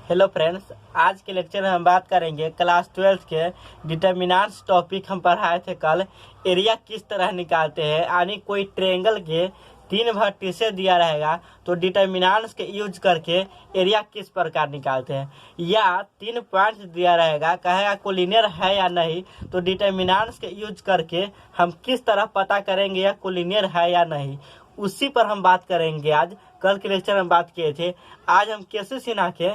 Hello friends, आज के lecture में हम बात करेंगे क्लास 12 के डिटर्मिनेंट्स टॉपिक हम पढ़ाए थे कल। एरिया किस तरह निकालते हैं, यानी कोई ट्रायंगल के 3 वर्टिसेस दिया रहेगा तो डिटर्मिनेंट्स के यूज करके एरिया किस प्रकार निकालते हैं, या 3 पॉइंट्स दिया रहेगा, कहेगा कोलिनियर है या नहीं, तो डिटर्मिनेंट्स के यूज करके हम किस तरह पता करेंगे या कोलिनियर है या नहीं, उसी पर हम बात करेंगे। आज कल के लेक्चर में बात किए थे, आज हम केसी सिन्हा के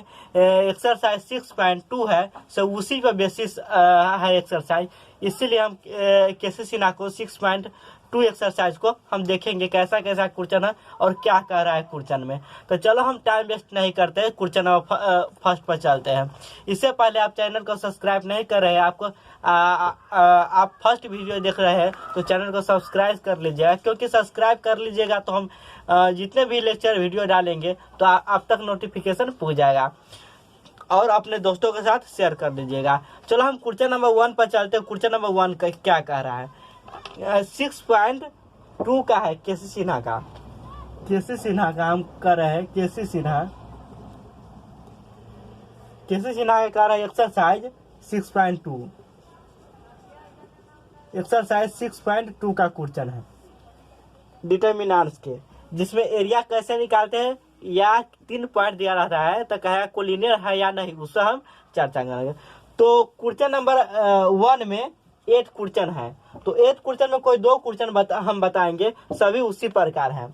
एक्सरसाइज 6.2 है, सो उसी पर बेसिस है एक्सरसाइज, इसीलिए हम केसी सिन्हा को 6.2 एक्सरसाइज को हम देखेंगे कैसा कैसा क्वेश्चन है और क्या कह रहा है क्वेश्चन में। तो चलो हम टाइम वेस्ट नहीं करते, क्वेश्चन फर्स्ट पर चलते हैं। इससे पहले आप चैनल को सब्सक्राइब नहीं कर रहे हैं, आप फर्स्ट वीडियो देख रहे हैं तो चैनल को सब्सक्राइब कर लीजिएगा, क्योंकि सब्सक्राइब कर लीजिएगा तो हम जितने भी लेक्चर वीडियो डालेंगे तो आप तक नोटिफिकेशन पहुंच जाएगा, और अपने दोस्तों के साथ शेयर कर दीजिएगा। चलो हम क्वेश्चन नंबर 1 पर चलते हैं। क्वेश्चन नंबर 1 का क्या कह रहा है, 6.2 का है, केसी सिन्हा का हम कर रहे हैं। केसी सिन्हा का कर रहा है एक्सरसाइज 6.2। एक्सरसाइज 6.2 का क्वेश्चन है डिटर्मिनेंट्स के, जिसमें एरिया कैसे निकालते हैं या 3 पॉइंट दिया रहता है तो कहेगा कोलिनियर है या नहीं, उससे हम चर्चा करेंगे। तो क्वेश्चन नंबर 1 में 8 क्वेश्चन है, तो 8 क्वेश्चन में कोई 2 क्वेश्चन हम बताएंगे, सभी उसी प्रकार है।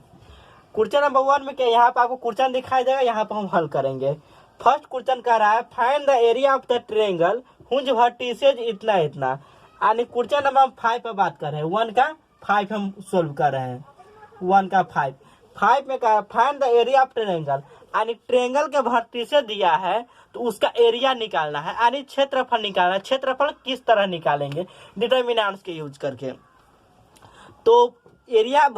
क्वेश्चन नंबर 1 में क्या, यहाँ पर आपको क्वेश्चन दिखाई देगा, यहाँ पर हम हल करेंगे। फर्स्ट क्वेश्चन कह रहा है find the area of the triangle whose vertices इतना इतना, यानी क्वेश्चन नंबर 5 पर बात कर रहे हैं। 1 का 5 हम सोल्व कर रहे हैं। 1 का 5 में कहा find the area of triangle, यानी ट्रायंगल के वर्टिसेज दिया है तो उसका एरिया निकालना है, यानी क्षेत्रफल निकालना है। क्षेत्रफल किस तरह निकालेंगे, डिटर्मिनेंट्स के यूज करके। तो एरिया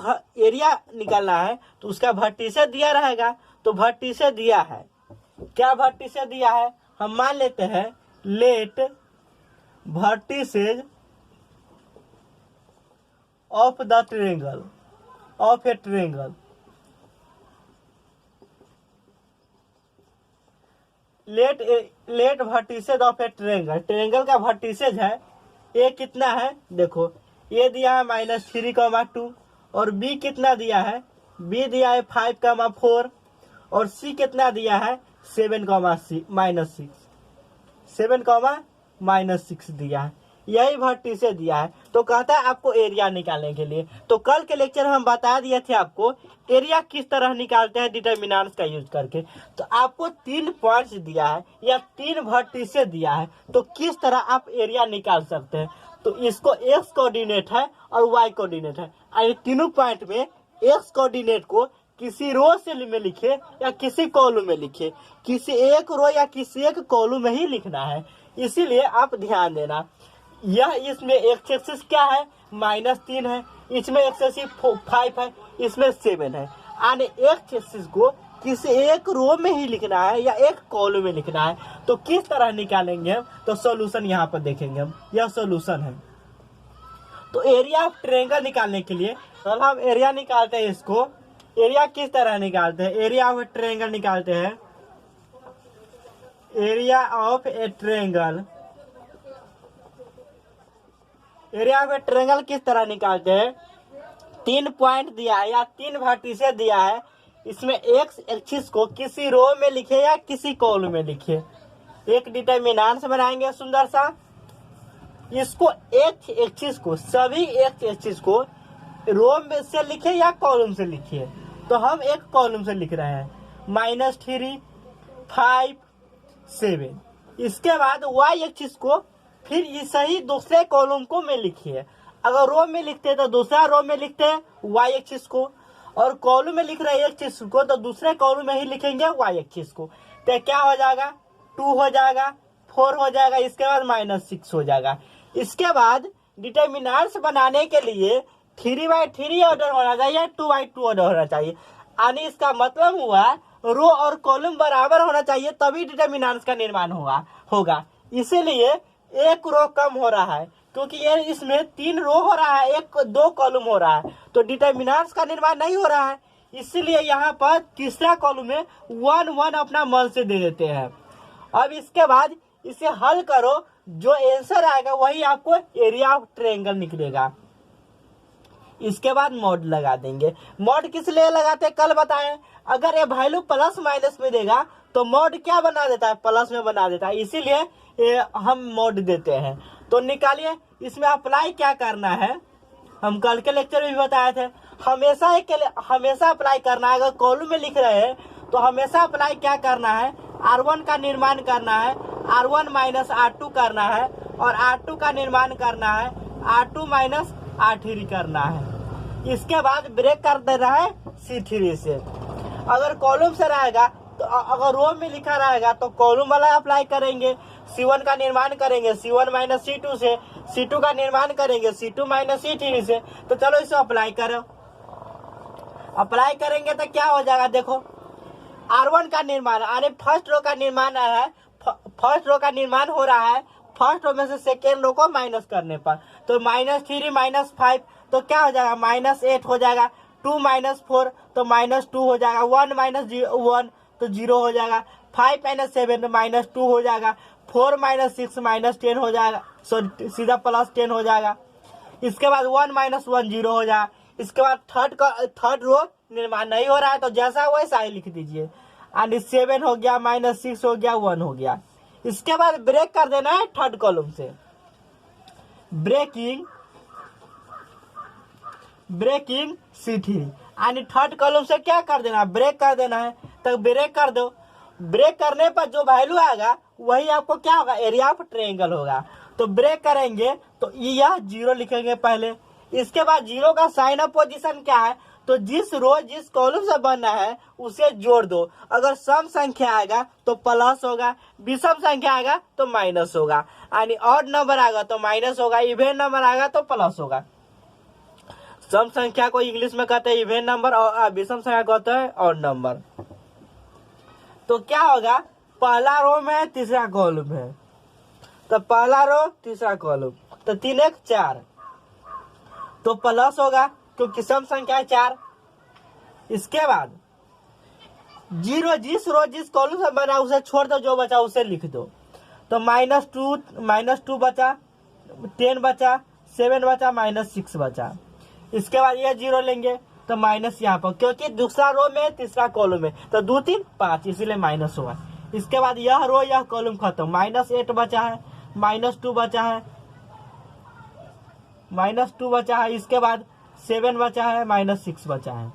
निकालना है तो उसका वर्टिसेज दिया रहेगा, तो वर्टिसेज दिया है, क्या वर्टिसेज दिया है, हम मान लेते हैं let vertices of the triangle of a triangle. Let vertices of a triangle, triangle का वर्टिसेज है, ए कितना है, देखो ए दिया है -3,2, और बी कितना दिया है, बी दिया है 5,4, और सी कितना दिया है 7,-6 7,-6 दिया है, यही वर्टिसेज दिया है। तो कहता है आपको एरिया निकालने के लिए। तो कल के लेक्चर में हम बता दिए थे आपको एरिया किस तरह निकालते हैं डिटर्मिनेंट्स का यूज करके। तो आपको 3 पॉइंट्स दिया है या 3 वर्टिसेज दिया है, तो किस तरह आप एरिया निकाल सकते हैं। तो इसको एक्स कोऑर्डिनेट है और वाई कोऑर्डिनेट है, यानी तीनों पॉइंट में एक्स कोऑर्डिनेट को किसी रो से में लिखे या किसी कॉलम में लिखे, किसी एक रो या किसी एक कॉलम में ही लिखना है। इसीलिए आप ध्यान देना, यह इसमें एक्स एक्सिस क्या है -3 है, इसमें एक्स एक्सिस 5 है, इसमें 7 है, यानी एक्स एक्सिस को किसी एक रो में ही लिखना है या एक कॉलम में लिखना है। तो किस तरह निकालेंगे हम, तो सॉल्यूशन यहाँ पर देखेंगे हम, यह सॉल्यूशन है। तो एरिया ऑफ ट्रायंगल निकालने के लिए तो हम एरिया निकालते हैं। इसको एरिया किस तरह निकालते हैं, एरिया ऑफ ए ट्रायंगल निकालते हैं। Area of a triangle, area of a triangle किस तरह निकालते हैं, 3 पॉइंट दिया है या 3 वर्टिसेज दिया है, इसमें एक्स एक्सिस को किसी रो में लिखे या किसी कॉलम में लिखे। एक डिटर्मिनेंट्स बनाएंगे सुंदर सा, इसको एक्स एक्सिस को, सभी एक्स एक्सिस को रो में से लिखे या कॉलम से लिखिए। तो हम एक कॉलम से लिख रहे हैं -3, 5, 7। इसके बाद वाई एक्सिस को फिर इसे ही दूसरे कॉलम को में लिखिए। अगर रो में लिखते तो दूसरा रो में लिखते हैं वाई एक्सिस को, और कॉलम में लिख रहे हैं एक्सिस को तो दूसरे कॉलम में ही लिखेंगे वाई एक्सिस को। तो क्या हो जाएगा, 2 हो जाएगा, 4 हो जाएगा, इसके बाद -6 हो जाएगा। इसके बाद डिटर्मिनेंट्स बनाने के लिए 3/3 ऑर्डर होना चाहिए, 2/2 ऑर्डर होना चाहिए, यानी इसका मतलब हुआ रो और कॉलम बराबर होना चाहिए, तभी डिटर्मिनेंट्स का निर्माण होगा। इसीलिए एक रो कम हो रहा है, क्योंकि ये इसमें 3 रो हो रहा है, 2 कॉलम हो रहा है, तो डिटर्मिनेंट्स का निर्माण नहीं हो रहा है। इसीलिए यहाँ पर तीसरा कॉलम में 1 1 अपना मन से दे देते हैं। अब इसके बाद इसे हल करो, जो आंसर आएगा वही आपको एरिया ऑफ ट्रायंगल निकलेगा। इसके बाद मॉड लगा देंगे। मॉड किस लिए लगाते हैं कल बताएं। अगर ये वैल्यू प्लस माइनस में देगा तो मॉड क्या बना देता है, प्लस में बना देता है, इसीलिए हम मॉड देते हैं। तो निकालिए इसमें अप्लाई क्या करना है, हम कल के लेक्चर में भी बताए थे। हमेशा अप्लाई करना है। अगर कॉलम में लिख रहे हैं तो हमेशा अप्लाई क्या करना है, R1 का निर्माण करना है, R1 माइनस R2 करना है, और R2 का निर्माण करना है, R2 माइनस R3 करना है। इसके बाद ब्रेक कर देना है C3 से। अगर कॉलम से रहेगा तो अगर रो में लिखा रहेगा तो कॉलम वाला अप्लाई करेंगे, C1 का निर्माण करेंगे C1 माइनस C2 से, C2 का निर्माण करेंगे C2 माइनस C3 से। तो चलो इसे अप्लाई करो। अप्लाई करेंगे तो क्या हो जाएगा, देखो R1 का निर्माण यानी फर्स्ट रो का निर्माण है, फर्स्ट रो का निर्माण हो रहा है, फर्स्ट रो में से सेकेंड रो को माइनस करने पर, तो -3 -5 तो क्या हो जाएगा -8 हो जाएगा, 2 -4 तो -2 हो जाएगा, 1 -1 तो 0 हो जाएगा, 5 -7 -2 हो जाएगा, 4 -6 -10 हो जाएगा, सॉरी सीधा +10 हो जाएगा। इसके बाद 1 -1 0 हो जाएगा। इसके बाद थर्ड रो निर्माण नहीं हो रहा है तो जैसा वैसा ही लिख दीजिए, यानी 7 हो गया, -6 हो गया, 1 हो गया। इसके बाद ब्रेक कर देना है थर्ड कॉलम से, ब्रेकिंग C3 यानी थर्ड कॉलम से क्या कर देना, ब्रेक कर देना है। तो ब्रेक कर दो। ब्रेक करने पर जो वैल्यू आएगा वही आपको क्या होगा, एरिया ऑफ ट्रायंगल होगा। तो ब्रेक करेंगे तो यह 0 लिखेंगे पहले। इसके बाद 0 का साइन ऑफ पोजीशन क्या है, तो जिस रो जिस कॉलम से बनना है उसे जोड़ दो। अगर सम संख्या आएगा तो प्लस होगा, विषम संख्या आएगा तो माइनस होगा, यानी ऑड नंबर आएगा तो माइनस होगा, इवेन नंबर आएगा तो प्लस होगा। सम संख्या को इंग्लिश में कहते हैं इवेन नंबर और विषम संख्या को कहते हैं ऑड नंबर। तो क्या होगा, पहला रो में तीसरा कॉलम है, तो पहला रो तीसरा कॉलम, तो 3 1 4 तो प्लस होगा क्योंकि सम संख्या है 4। इसके बाद 0 जिस रो जिस कॉलम से बना उसे छोड़ दो, जो बचा उसे लिख दो। तो -2 बचा, 10 बचा, 7 बचा, -6 बचा। इसके बाद ये 0 लेंगे तो माइनस यहाँ पर, क्योंकि दूसरा रो में तीसरा कॉलम है तो 2 3 5 इसीलिए माइनस होगा। इसके बाद यह रो यह कॉलम खत्म, -8 बचा है, -2 बचा है, -2 बचा है। इसके बाद 7 बचा है, -6 बचा है।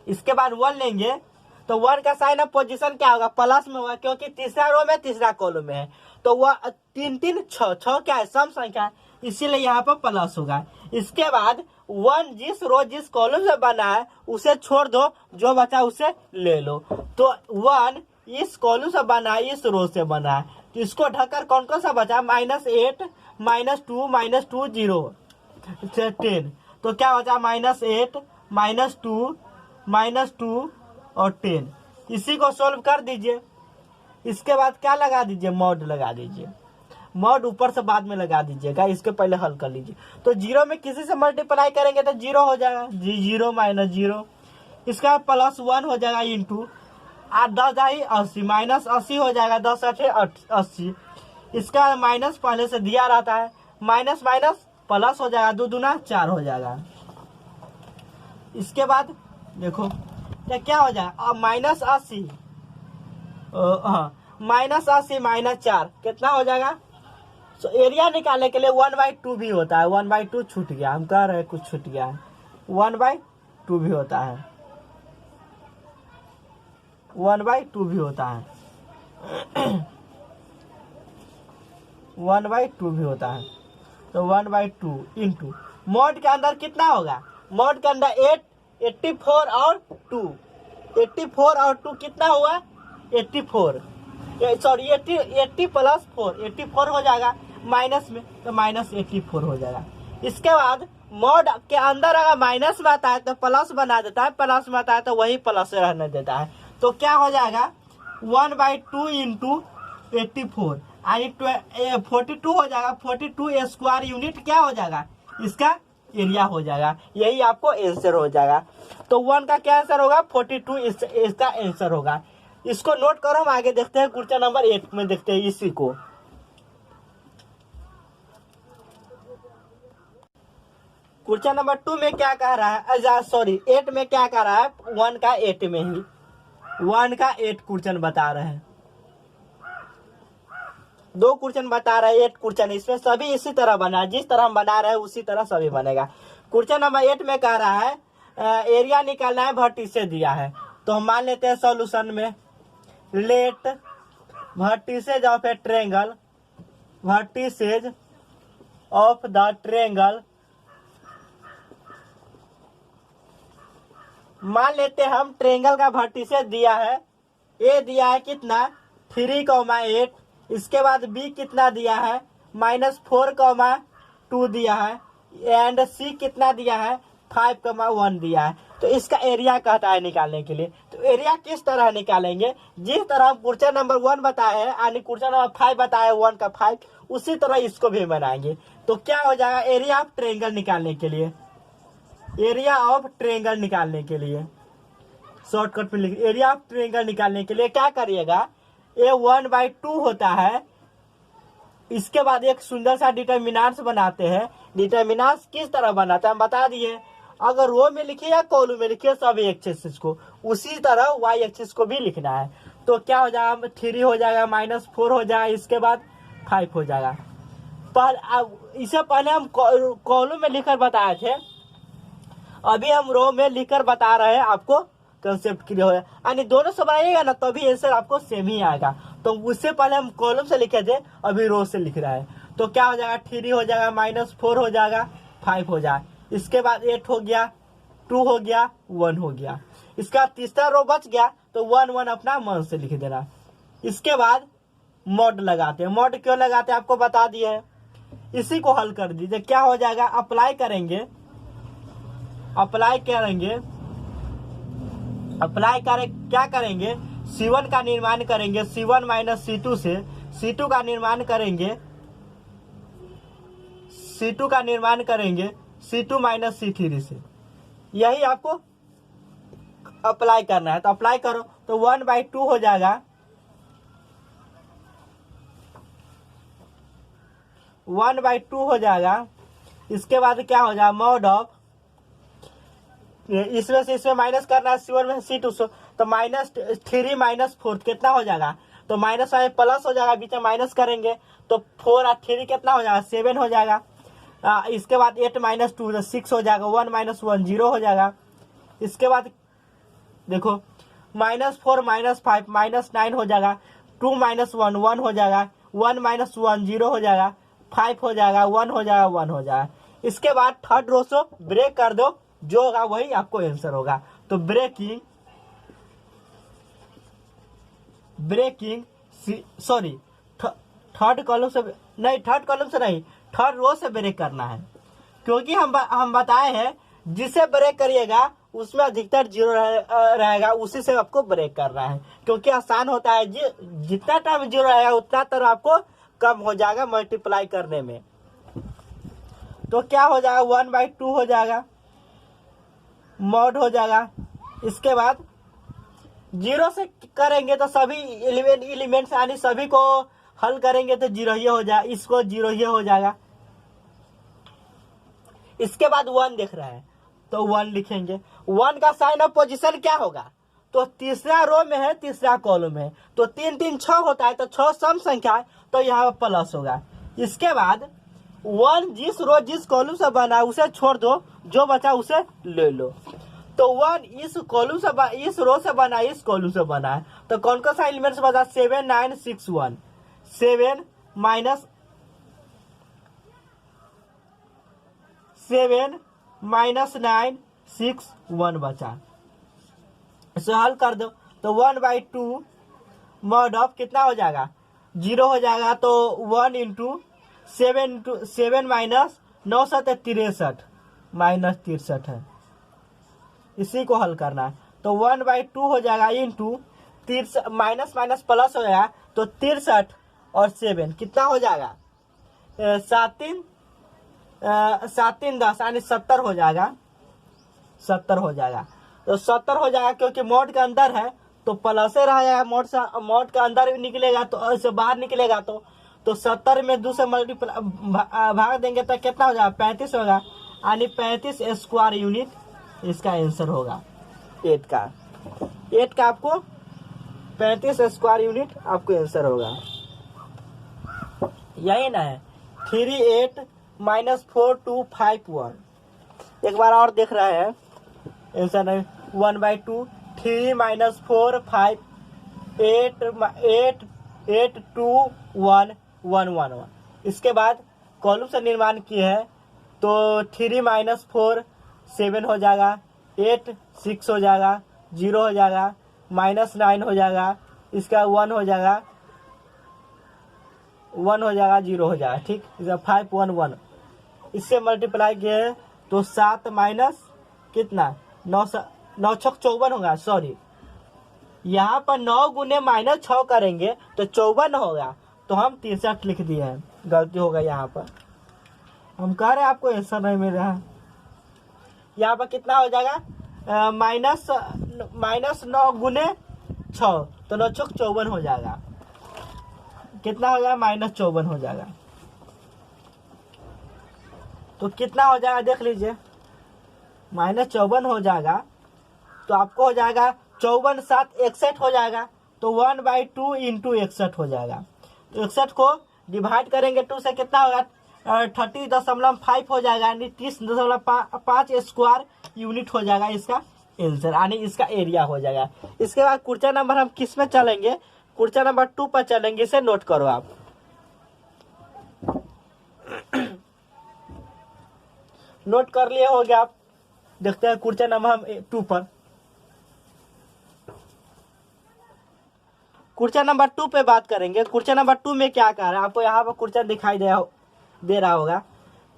इसके बाद 1 लेंगे तो 1 का साइन ऑफ पोजीशन क्या होगा, प्लस में होगा, क्योंकि तीसरा रो में तीसरा कॉलम में है। तो वह 3 3 6 क्या है, सम संख्या है, इसीलिए यहाँ पर प्लस होगा। इसके बाद 1 जिस रो जिस कॉलम से बना है उसे छोड़ दो, जो बचा उसे ले लो। तो 1 इस कॉलम से बना है, इस रो से बना है, तो इसको ढककर कौन कौन सा बचा, -8 -2 -2 0 10। तो क्या बचा, -8 -2 और 10। इसी को सोल्व कर दीजिए। इसके बाद क्या लगा दीजिए, मॉड लगा दीजिए। मॉड ऊपर से बाद में लगा दीजिएगा, इसके पहले हल कर लीजिए। तो 0 में किसी से मल्टीप्लाई करेंगे तो 0 हो जाएगा, 0 -0। इसका +1 हो जाएगा इंटू 10 80 -80 हो जाएगा, 10 8 80। इसका माइनस पहले से दिया रहता है, माइनस माइनस प्लस हो जाएगा, 2 दूना 4 हो जाएगा। इसके बाद देखो क्या हो जाएगा, -80 -4 कितना हो जाएगा। तो एरिया निकालने के लिए 1/2 भी होता है, 1/2 छूट गया, हम कह रहे हैं कुछ छूट गया है, 1/2 भी होता है, 1/2 भी होता है, 1/2 भी होता है। तो 1/2 इंटू मॉड के अंदर कितना होगा, मॉड के अंदर 84 और 2, 84 और 2 कितना हुआ, 84 सॉरी 80 + 4 84 हो जाएगा, माइनस में तो -84 हो जाएगा। इसके बाद मॉड के अंदर अगर माइनस में आता है तो प्लस बना देता है, प्लस में आता है तो वही प्लस रहने देता है। तो क्या हो जाएगा, 1/2 इंटू 84 यानी 42 हो जाएगा, 42 स्क्वायर यूनिट क्या हो जाएगा, इसका एरिया हो जाएगा। यही आपको आंसर हो जाएगा। तो 1 का क्या आंसर होगा, 42 इसका आंसर होगा। इसको नोट करो, हम आगे देखते हैं क्वेश्चन नंबर 8 में देखते हैं इसी को। क्वेश्चन नंबर 2 में क्या कह रहा है, सॉरी 8 में क्या कह रहा है, 1 का 8 में ही 1 का 8 क्वेश्चन बता रहे हैं। 2 क्वेश्चन बता रहे हैं, 8 क्वेश्चन, इसमें सभी इसी तरह बना, जिस तरह हम बना रहे हैं उसी तरह सभी बनेगा। क्वेश्चन नंबर 8 में कह रहा है एरिया निकालना है, वर्टिसेज दिया है। तो हम मान लेते हैं सॉल्यूशन में, let vertices of a triangle, vertices of the triangle, मान लेते हैं हम ट्रायंगल का वर्टिसेज दिया है, ए दिया है कितना 3,8, इसके बाद बी कितना दिया है -4,2 दिया है, एंड सी कितना दिया है 5,1 दिया है। तो इसका एरिया कहता है निकालने के लिए। तो एरिया किस तरह निकालेंगे, जिस तरह क्वेश्चन नंबर 1 बताया है यानी क्वेश्चन नंबर 5 बताया 1 का 5, उसी तरह इसको भी बनाएंगे। तो क्या हो जाएगा, एरिया ऑफ ट्रायंगल निकालने के लिए, एरिया ऑफ ट्रायंगल निकालने के लिए शॉर्टकट में लिख, एरिया ऑफ ट्रायंगल निकालने के लिए क्या करिएगा, ये 1/2 होता है। इसके बाद एक सुंदर सा डिटर्मिनेंट्स बनाते हैं। डिटर्मिनेंट्स किस तरह बनाते हैं हम बता दिए, अगर रो में लिखिए या कॉलम में लिखिए सभी एक्सिस को, उसी तरह वाई एक्सिस को भी लिखना है। तो क्या हो जाएगा, 3 हो जाएगा, -4 हो जाएगा, इसके बाद 5 हो जाएगा। इसे पहले हम कॉलम में लिखकर बताए थे, अभी हम रो में लिखकर बता रहे हैं, आपको कंसेप्ट क्लियर हो जाए, यानी दोनों से बनाइएगा ना तभी आंसर आपको सेम ही आएगा। तो उससे पहले हम कॉलम से लिखे थे, अभी रो से लिख रहा है। तो क्या हो जाएगा, 3 हो जाएगा, -4 हो जाएगा, 5 हो जाएगा, इसके बाद 8 हो गया, 2 हो गया, 1 हो गया। इसका तीसरा रो बच गया, तो 1 अपना मन से लिख देना। इसके बाद मॉड लगाते हैं, मॉड क्यों लगाते हैं आपको बता दिए है। इसी को हल कर दीजिए, क्या हो जाएगा, अप्लाई करेंगे, क्या करेंगे, C1 का निर्माण करेंगे, C1 - C2 से, C2 का निर्माण करेंगे, C2 का निर्माण करेंगे C2 - C3 से। यही आपको अप्लाई करना है। तो अप्लाई करो, तो 1/2 हो जाएगा, 1/2 हो जाएगा। इसके बाद क्या हो जाएगा, मॉड ऑफ, इसमें से इसमें माइनस करना है, C1 में C2 से, तो -3 - 4 कितना हो जाएगा, तो माइनस में प्लस हो जाएगा, बीच में माइनस करेंगे तो 4 और 3 कितना हो जाएगा, 7 हो जाएगा। इसके बाद 8 - 2 6 हो जाएगा, 1 - 1 0 हो जाएगा। इसके बाद देखो -4 - 5 -9 हो जाएगा, 2 - 1 1 हो जाएगा, 1 - 1 0 हो जाएगा, 5 हो जाएगा, 1 हो जाएगा, 1 हो जाएगा। इसके बाद थर्ड रो से ब्रेक कर दो, जो होगा वही आपको आंसर होगा। तो ब्रेकिंग सॉरी थर्ड कॉलम से नहीं, थर्ड रो से ब्रेक करना है, क्योंकि हम बताए हैं जिसे ब्रेक करिएगा उसमें अधिकतर 0 रहेगा, उसी से आपको ब्रेक करना है, क्योंकि आसान होता है। जितना टाइम 0 रहेगा उतना तरह आपको कम हो जाएगा मल्टीप्लाई करने में। तो क्या हो जाएगा, 1/2 हो जाएगा, मॉड हो जाएगा। इसके बाद 0 से करेंगे तो सभी एलिमेंट्स यानी सभी को हल करेंगे तो 0 ही हो जाएगा, इसको 0 ही हो जाएगा। इसके बाद 1 दिख रहा है तो 1 लिखेंगे। 1 का साइन ऑफ पोजीशन क्या होगा, तो तीसरा रो में है, तीसरा कॉलम है, तो 3 3 6 होता है, तो 6 सम संख्या है, तो यहाँ प्लस होगा। इसके बाद 1 जिस कॉलम से बना है उसे छोड़ दो, जो बचा उसे ले लो। तो 1 इस रो से बना है, इस कॉलम से बना है, तो कौन कौन सा एलिमेंट्स बचा, 7 9 6 1, 7 -9 6 1 बचा। इसे हल कर दो, तो 1/2 मॉड ऑफ कितना हो जाएगा, 0 हो जाएगा, तो 1 × 7 माइनस 9 7 63 -63 है। इसी को हल करना है, तो 1/2 हो जाएगा इंटू माइनस प्लस हो जाएगा, तो 63 और 7 कितना हो जाएगा, 7 3 10 यानी 70 हो जाएगा, 70 हो जाएगा। तो 70 हो जाएगा, क्योंकि मॉड के अंदर है तो प्लस ही रह जाएगा, मोड का अंदर भी निकलेगा तो इससे बाहर निकलेगा तो 70 में 2 से मल्टीप्लाई भाग देंगे तो कितना हो जाएगा, 35 होगा, यानी 35 स्क्वायर यूनिट इसका आंसर होगा 8 का आपको 35 स्क्वायर यूनिट आपको आंसर होगा। यही ना है 3 8 माइनस 4 2 5 1। एक बार और देख रहे हैं आंसर है 1/2 3 माइनस 4 5 8 8 8 2 1 1 1 1। इसके बाद कॉलम से निर्माण किए हैं तो 3 माइनस 4 7 हो जाएगा, 8 6 हो जाएगा, 0 हो जाएगा, माइनस 9 हो जाएगा, इसका 1 हो जाएगा, 1 हो जाएगा, 0 हो जाएगा। ठीक, इसका 5 1 1। इससे मल्टीप्लाई किए तो 7 माइनस कितना 9 9 6 54 होगा। सॉरी, यहाँ पर 9 गुने माइनस 6 करेंगे तो 54 होगा, तो हम 63 लिख दिए हैं, गलती होगा यहाँ पर। हम कह रहे हैं आपको आंसर नहीं मिल रहा है। यहाँ पर कितना हो जाएगा, माइनस 9 गुने 6 तो 9 6 54 हो जाएगा। कितना हो जाएगा, माइनस 54 हो जाएगा। तो कितना हो जाएगा देख लीजिए, माइनस 54 हो जाएगा तो आपको हो जाएगा 54 7 61 हो जाएगा, तो 1/2 इंटू 61 हो जाएगा। तो 61 को डिवाइड करेंगे 2 से कितना होगा, 30.5 हो जाएगा, यानी 30.5 स्क्वायर यूनिट हो जाएगा इसका आंसर, यानी इसका एरिया हो जाएगा। इसके बाद क्वेश्चन नंबर हम किस में चलेंगे, क्वेश्चन नंबर 2 पर चलेंगे। इसे नोट करो आप। नोट कर लिए होंगे आप। देखते हैं क्वेश्चन नंबर हम 2 पर। क्वेश्चन नंबर 2 पे बात करेंगे। क्वेश्चन नंबर 2 में क्या कह रहा है, आपको यहाँ पर क्वेश्चन दिखाई दे रहा होगा।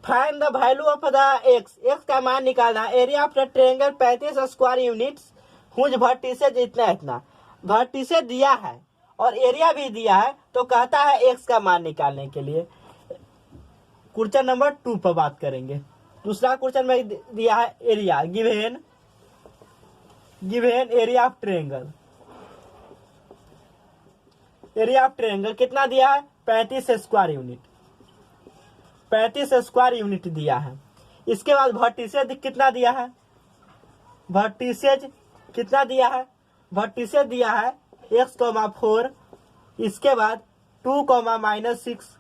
Find the value of the x का मान निकालना। Area of the triangle 35 square units whose vertices इतना वर्टिसेज दिया है और एरिया भी दिया है, तो कहता है एक्स का मान निकालने के लिए। क्वेश्चन नंबर 2 पर बात करेंगे। दूसरा क्वेश्चन में दिया है area, given area of triangle. Area of triangle कितना दिया है, 35 स्क्वायर यूनिट, 35 स्क्वायर यूनिट दिया है। इसके बाद वर्टिसेज कितना दिया है, वर्टिसेज कितना दिया है, वर्टिसेज दिया है x,4, इसके बाद 2, -6,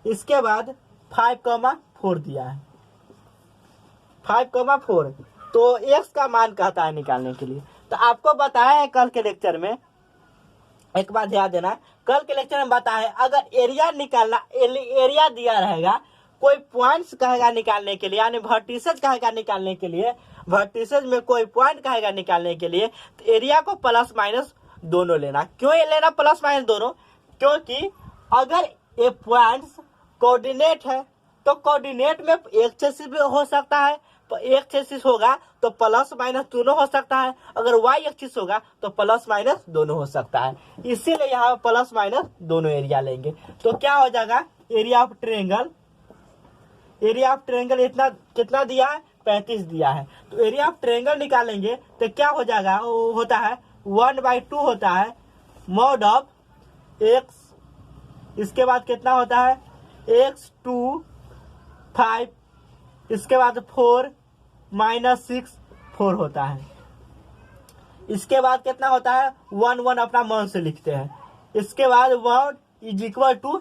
इसके बाद 5,4 दिया है, 5,4। तो x का मान कहता है निकालने के लिए। तो आपको बताया है कल के लेक्चर में, एक बात ध्यान देना, कल के लेक्चर में बताया है अगर एरिया निकालना, एरिया दिया रहेगा, कोई पॉइंट्स कहेगा निकालने के लिए, यानी वर्टिसेज कहेगा निकालने के लिए, वर्टिसेज में कोई पॉइंट कहेगा निकालने के लिए, तो एरिया को प्लस माइनस दोनों लेना। क्यों ये लेना प्लस माइनस दोनों, क्योंकि अगर ये पॉइंट्स कोऑर्डिनेट है तो कोऑर्डिनेट में एक एक्सिस भी हो सकता है, तो एक एक्सिस होगा तो प्लस माइनस दोनों हो सकता है, अगर वाई एक्सिस होगा तो प्लस माइनस दोनों हो सकता है। इसीलिए यहाँ प्लस माइनस दोनों एरिया लेंगे। तो क्या हो जाएगा, area of triangle, area of triangle इतना कितना दिया है, 35 दिया है। तो एरिया ऑफ ट्रायंगल निकालेंगे तो क्या हो जाएगा, वो होता है 1/2 होता है मॉड ऑफ x, इसके बाद कितना होता है x 2 5, इसके बाद 4 -6 4 होता है। इसके बाद कितना होता है 1 1 अपना मन से लिखते हैं। इसके बाद 1 =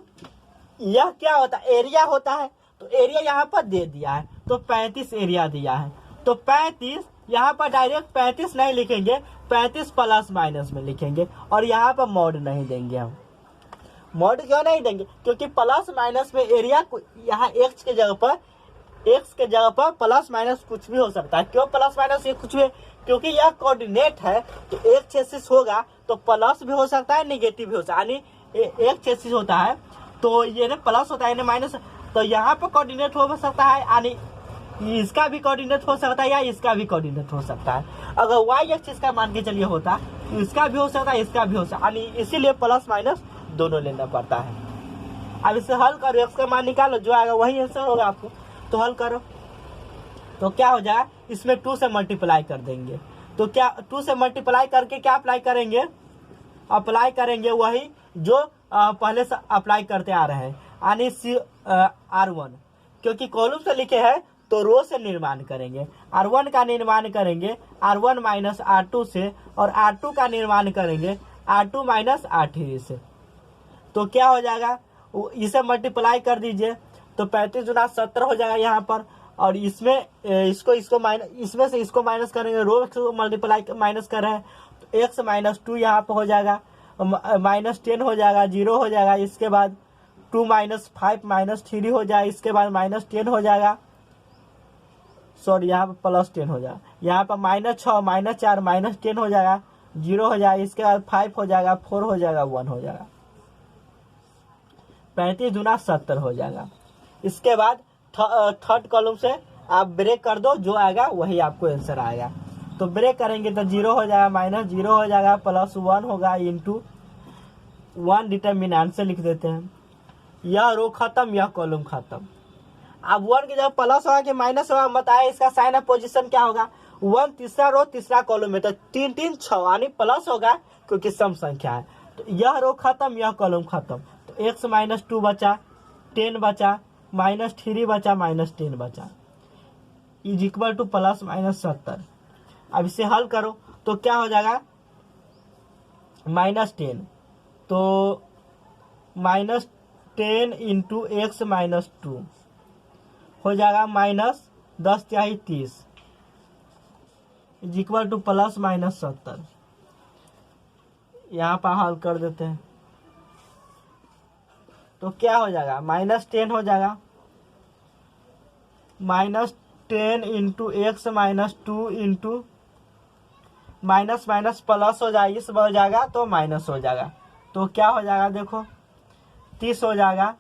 यह क्या होता है, एरिया होता है। तो एरिया यहाँ पर दे दिया है, तो 35 एरिया दिया है। तो 35 यहाँ पर डायरेक्ट 35 नहीं लिखेंगे, 35 प्लस माइनस में लिखेंगे, और यहाँ पर मॉड नहीं देंगे। हम मॉड क्यों नहीं देंगे, क्योंकि प्लस माइनस में एरिया यहाँ एक्स के जगह पर प्लस माइनस कुछ भी हो सकता है। क्यों प्लस माइनस ये कुछ भी, क्योंकि यह कोऑर्डिनेट है, तो एक एक्सिस होगा तो प्लस भी हो सकता है, निगेटिव भी हो सकता है। यानी एक एक्सिस होता है तो ये ना प्लस होता है, यानी माइनस, तो यहाँ पर कोऑर्डिनेट हो सकता है, यानी इसका भी कोऑर्डिनेट हो सकता है या इसका भी कोऑर्डिनेट हो सकता है। अगर वाई एक्सिस का मान के चलिए होता तो इसका भी हो सकता है, इसका भी हो सकता है, यानी इसीलिए प्लस माइनस दोनों लेना पड़ता है। अब इसे हल करो, एक्स का मान निकालो, जो आएगा वही आंसर होगा आपको। तो हल करो तो क्या हो जाए, इसमें 2 से मल्टीप्लाई कर देंगे। तो क्या 2 से मल्टीप्लाई करके क्या अप्लाई करेंगे, अप्लाई करेंगे वही जो पहले से अप्लाई करते आ रहे हैं, यानी R1, क्योंकि कॉलम से लिखे हैं तो रो से निर्माण करेंगे। R1 का निर्माण करेंगे R1 माइनस R2 से, और R2 का निर्माण करेंगे R2 माइनस R3 से। तो क्या हो जाएगा, इसे मल्टीप्लाई कर दीजिए तो 35 गुना 70 हो जाएगा यहाँ पर, और इसमें इसको माइनस, इसमें से इसको माइनस करेंगे, रो को मल्टीप्लाई माइनस कर रहे हैं तो x माइनस 2 यहाँ पर हो जाएगा, माइनस 10 हो जाएगा, 0 हो जाएगा। इसके बाद 2 माइनस 5 माइनस 3 हो जाएगा, इसके बाद माइनस 10 हो जाएगा, सॉरी यहाँ पर प्लस 10 हो जाएगा, यहाँ पर माइनस 6 माइनस 4 माइनस 10 हो जाएगा, 0 हो जाएगा, इसके बाद 5 हो जाएगा, 4 हो जाएगा, 1 हो जाएगा, 35 गुना 70 हो जाएगा। इसके बाद थर्ड कॉलम से आप ब्रेक कर दो, जो आएगा वही आपको आंसर आएगा। तो ब्रेक करेंगे तो 0 हो जाएगा, माइनस 0 हो जाएगा, प्लस 1 होगा, इंटू 1 डिटर्मिनेंट से लिख देते हैं। यह रो खत्म, यह कॉलम खत्म। अब 1 की जगह प्लस होगा कि माइनस होगा बताए, इसका साइन ऑफ पोजीशन क्या होगा, 1 तीसरा रो तीसरा कॉलम में, तो 3 3 6 यानी प्लस होगा क्योंकि सम संख्या है। तो यह रो खत्म, यह कॉलम खत्म। तो x माइनस 2 बचा, 10 बचा, माइनस 3 बचा, माइनस 10 बचा, is equal two plus minus 70। अब इसे हल करो तो क्या हो जाएगा, माइनस 10, तो माइनस 10 इंटू एक्स माइनस 2 हो जाएगा माइनस 10 तिहाई 30, is equal two plus minus 70। यहाँ पर हल कर देते हैं तो क्या हो जाएगा, माइनस 10 हो जाएगा, minus 10 into x minus 2 into minus minus plus हो जाएगा, इस बढ़ जाएगा तो माइनस हो जाएगा, तो क्या हो जाएगा देखो 30 हो जाएगा।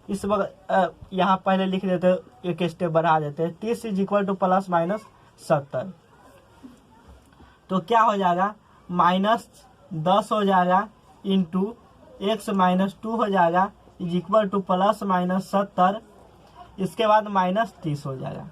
इस यहाँ पहले लिख देते, एक स्टेप बढ़ा देते हैं, 30 is equal two plus minus 70। तो क्या हो जाएगा, माइनस 10 हो जाएगा इंटू एक्स माइनस 2 हो जाएगा, is equal two plus minus 70। इसके बाद माइनस 30 हो जाएगा,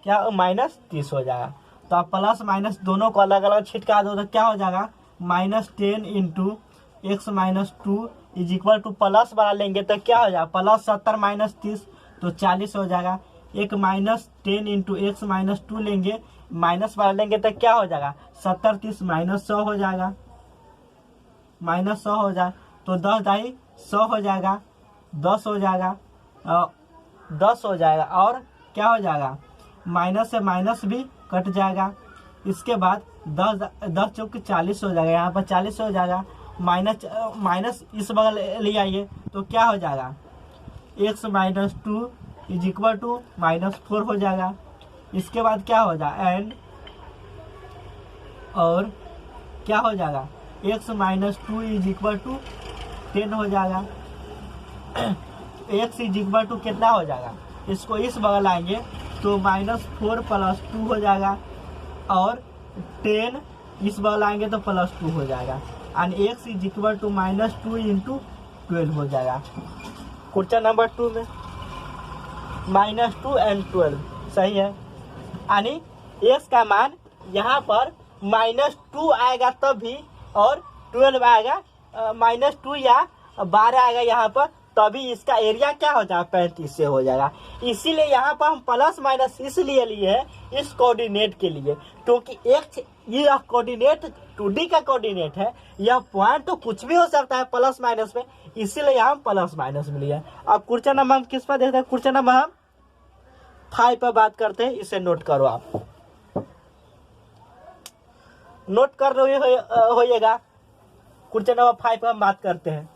क्या माइनस 30 हो जाएगा। तो आप प्लस माइनस दोनों को अलग अलग छिटका दो तो क्या हो जाएगा, minus 10 into x minus 2 is equal two plus बना लेंगे तो क्या हो जाएगा, प्लस 70 माइनस 30 तो 40 हो जाएगा। एक माइनस 10 इंटू एक्स माइनस 2 लेंगे, माइनस बना लेंगे तो क्या हो जाएगा, 70 30 माइनस 100 हो जाएगा, माइनस 100 हो जाए तो 10 दाई 100 हो जाएगा, 10 हो जाएगा, 10 हो जाएगा, और क्या हो जाएगा, माइनस से माइनस भी कट जाएगा। इसके बाद 10 चौक 40 हो जाएगा, यहाँ पर 40 हो जाएगा, माइनस इस बगल ले आइए तो क्या हो जाएगा, x minus 2 is equal to minus 4 हो जाएगा। इसके बाद क्या हो जाएगा, एंड और क्या हो जाएगा, x minus 2 is equal to 10 हो जाएगा। एक्स इज इक्वल टू कितना हो जाएगा, इसको इस बगल आएंगे तो माइनस 4 प्लस 2 हो जाएगा, और 10 इस बगल आएंगे तो प्लस 2 हो जाएगा, and x is equal to minus 2 into 12 हो जाएगा। क्वेश्चन नंबर 2 में माइनस 2 एंड 12 सही है, यानी एक्स का मान यहाँ पर माइनस 2 आएगा तभी, और 12 आएगा माइनस 2 या 12 आएगा यहाँ पर, तभी इसका एरिया क्या हो जाएगा, 35 से हो जाएगा। इसीलिए यहाँ पर हम प्लस माइनस इसलिए लिए है इस कोऑर्डिनेट के लिए, क्योंकि एक ये कोऑर्डिनेट 2D का कोऑर्डिनेट है, यह पॉइंट तो कुछ भी हो सकता है प्लस माइनस में, इसीलिए हम प्लस माइनस में लिए। अब क्वेश्चन नंबर हम किस पर देखते हैं, क्वेश्चन नंबर हम 5 पर बात करते हैं, इसे नोट करो, आप नोट कर रहे होइएगा। क्वेश्चन नंबर 5 पर हम बात करते हैं।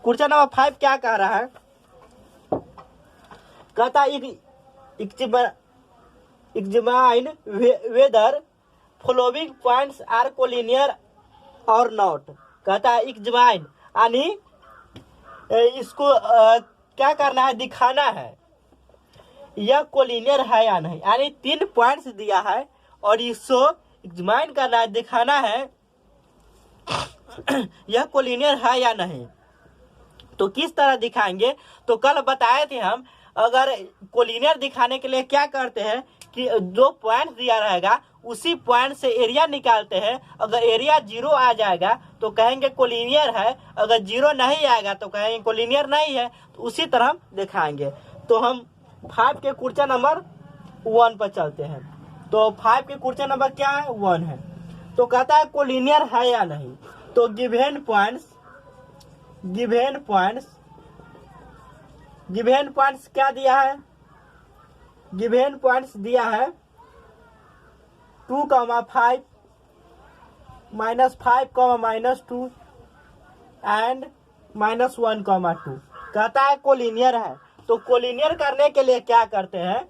क्वेश्चन नंबर 5 क्या कह रहा है, कहता examine whether following points are collinear और नॉट। कहता है एग्जामिन, यानी इसको क्या करना है, दिखाना है यह कोलिनियर है या नहीं, यानी 3 पॉइंट्स दिया है और इसको एग्जामिन करना है, दिखाना है यह कोलिनियर है या नहीं। तो किस तरह दिखाएंगे, तो कल बताए थे हम अगर कोलिनियर दिखाने के लिए क्या करते हैं कि जो पॉइंट दिया रहेगा उसी पॉइंट से एरिया निकालते हैं। अगर एरिया 0 आ जाएगा तो कहेंगे कोलिनियर है, अगर 0 नहीं आएगा तो कहेंगे कोलिनियर नहीं है। तो उसी तरह हम दिखाएंगे। तो हम 5 के क्वेश्चन नंबर 1 पर चलते हैं। तो 5 के क्वेश्चन नंबर क्या है? 1 है। तो कहता है कोलिनियर है या नहीं। तो गिवन पॉइंट्स क्या दिया है? गिवन पॉइंट्स दिया है 2, 5 -5, -2 एंड -1, 2। कहता है कोलिनियर है। तो कोलिनियर करने के लिए क्या करते हैं?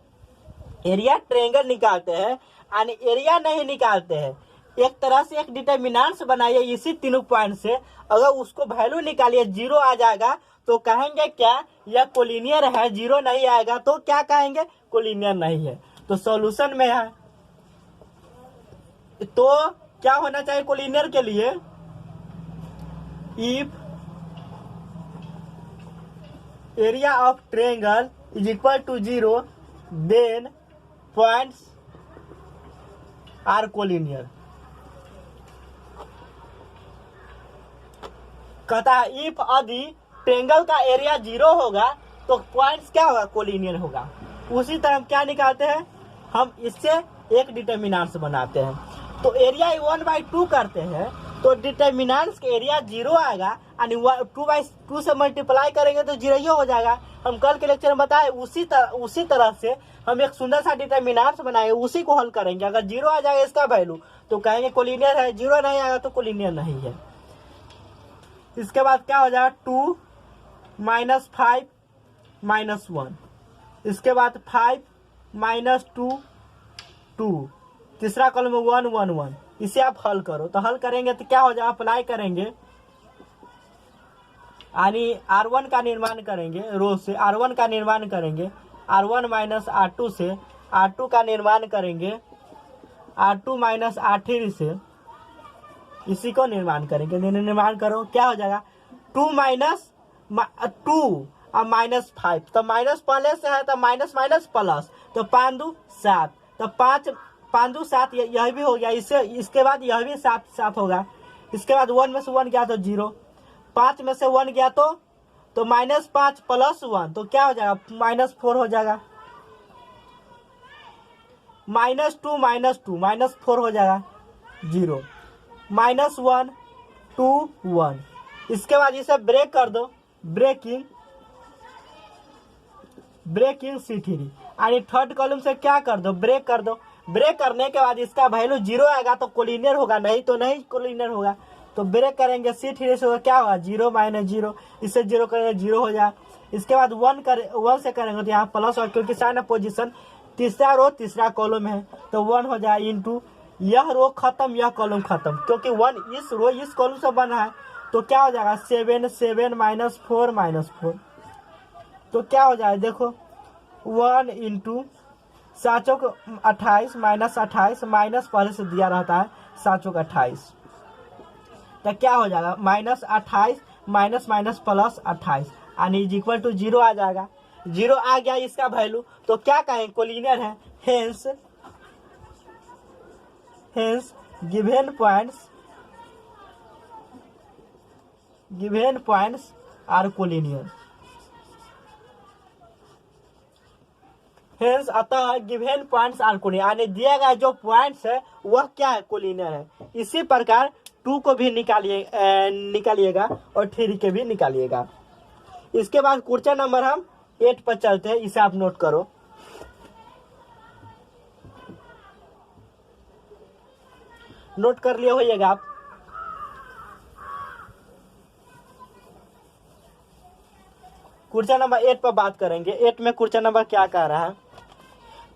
एरिया ट्रायंगल निकालते हैं और एरिया नहीं निकालते हैं। एक तरह से एक डिटरमिनेंट्स बनाइए इसी तीनों पॉइंट से। अगर उसको वैल्यू निकालिए 0 आ जाएगा तो कहेंगे क्या? यह कोलिनियर है। 0 नहीं आएगा तो क्या कहेंगे? कोलिनियर नहीं है। तो सॉल्यूशन में है तो क्या होना चाहिए कोलिनियर के लिए? If area of triangle is equal to 0 then points are collinear. कहता है इफ यदि ट्रायंगल का एरिया 0 होगा तो पॉइंट्स क्या होगा? कोलिनियर होगा। उसी तरह हम क्या निकालते हैं? हम इससे एक डिटरमिनेंट्स बनाते हैं। तो एरिया 1/2 करते हैं तो डिटरमिनेंट्स के एरिया 0 आएगा यानी 2/2 से मल्टीप्लाई करेंगे तो 0 ही हो जाएगा। हम कल के लेक्चर में बताए उसी तरह से हम एक सुंदर सा डिटरमिनेंट्स बनाएंगे, उसी को हल करेंगे। अगर 0 आ जाएगा इसका वैल्यू तो कहेंगे कोलिनियर है, 0 नहीं आएगा तो कोलिनियर नहीं है। इसके बाद क्या हो जाएगा? 2 -5 -1। इसके बाद 5 -2 2। तीसरा कॉलम 1 1 1। इसे आप हल करो। तो हल करेंगे तो क्या हो जाएगा? अप्लाई करेंगे यानी R1 का निर्माण करेंगे, रो से R1 का निर्माण करेंगे, R1 -R2 से R2 का निर्माण करेंगे, R2 -R3 से इसी को निर्माण करेंगे। निर्माण करो क्या हो जाएगा? 2 और -5। तो माइनस पहले से है तो माइनस प्लस, तो 5 2 7। तो 5 2 7 यह भी हो गया। इसके बाद यह भी 7 होगा। इसके बाद 1 में से 1 गया तो 0, 5 में से 1 गया तो -5 + 1 तो क्या हो जाएगा? -4 हो जाएगा। -2 -4 हो जाएगा 0, -1 2 1। इसके बाद इसे ब्रेक कर दो, ब्रेकिंग C3 यानी थर्ड कॉलम से क्या कर दो? ब्रेक कर दो। ब्रेक करने के बाद इसका वैल्यू 0 आएगा तो कोलिनियर होगा, नहीं तो नहीं कोलिनियर होगा। तो ब्रेक करेंगे C3 से क्या होगा? 0 -0। इससे 0 करेंगे 0 हो जाए। इसके बाद 1 से करेंगे तो यहाँ प्लस और क्योंकि साइन ऑफ पोजीशन तीसरा रो तीसरा कॉलम है तो 1 हो जाए इंटू यह रो खत्म यह कॉलम खत्म, क्योंकि 1 इस रो इस कॉलम से बना है। तो क्या हो जाएगा? 7 7 -4 -4। तो क्या हो जाए? देखो 1 इंटू 7 चौक 28 -28 माइनस पहले से दिया रहता है 7 चौक 28। तो क्या हो जाएगा? -28 माइनस प्लस 28 यानी इज इक्वल टू 0 आ जाएगा। 0 आ गया इसका वैल्यू तो क्या कहें? कोलिनियर है। Hence given points are collinear. Hence अतः गिवन पॉइंट्स आर कोलिनियर यानी दिया गया जो पॉइंट्स है वह क्या है? कोलिनियर है। इसी प्रकार 2 को भी निकालिएगा और 3 के भी निकालिएगा। इसके बाद क्वेश्चन नंबर हम 8 पर चलते हैं। इसे आप नोट करो। नोट कर लिए होइएगा आप। क्वेश्चन नंबर 8 पर बात करेंगे। 8 में क्वेश्चन नंबर क्या कह रहा है?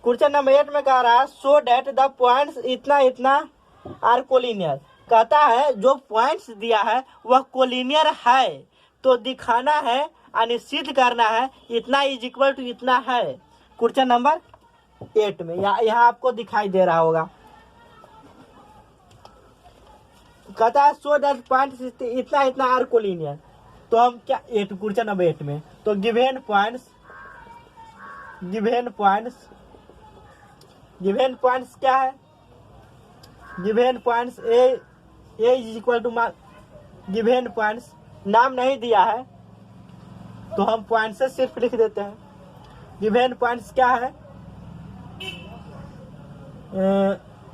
क्वेश्चन नंबर 8 में कह रहा है सो डेट द पॉइंट्स इतना आर कोलिनियर। कहता है जो पॉइंट्स दिया है वह कोलिनियर है तो दिखाना है यानी सिद्ध करना है इतना इज इक्वल टू इतना है। क्वेश्चन नंबर 8 में यहाँ आपको दिखाई दे रहा होगा। कहता है सो दैट पॉइंट्स इतना आर कोलिनियर। तो हम क्या क्वेश्चन नंबर 8 में तो गिवन पॉइंट्स गिवन पॉइंट्स क्या है? Given points A is equal to given points नाम नहीं दिया है तो हम पॉइंट से सिर्फ लिख देते हैं। गिवन पॉइंट्स क्या है?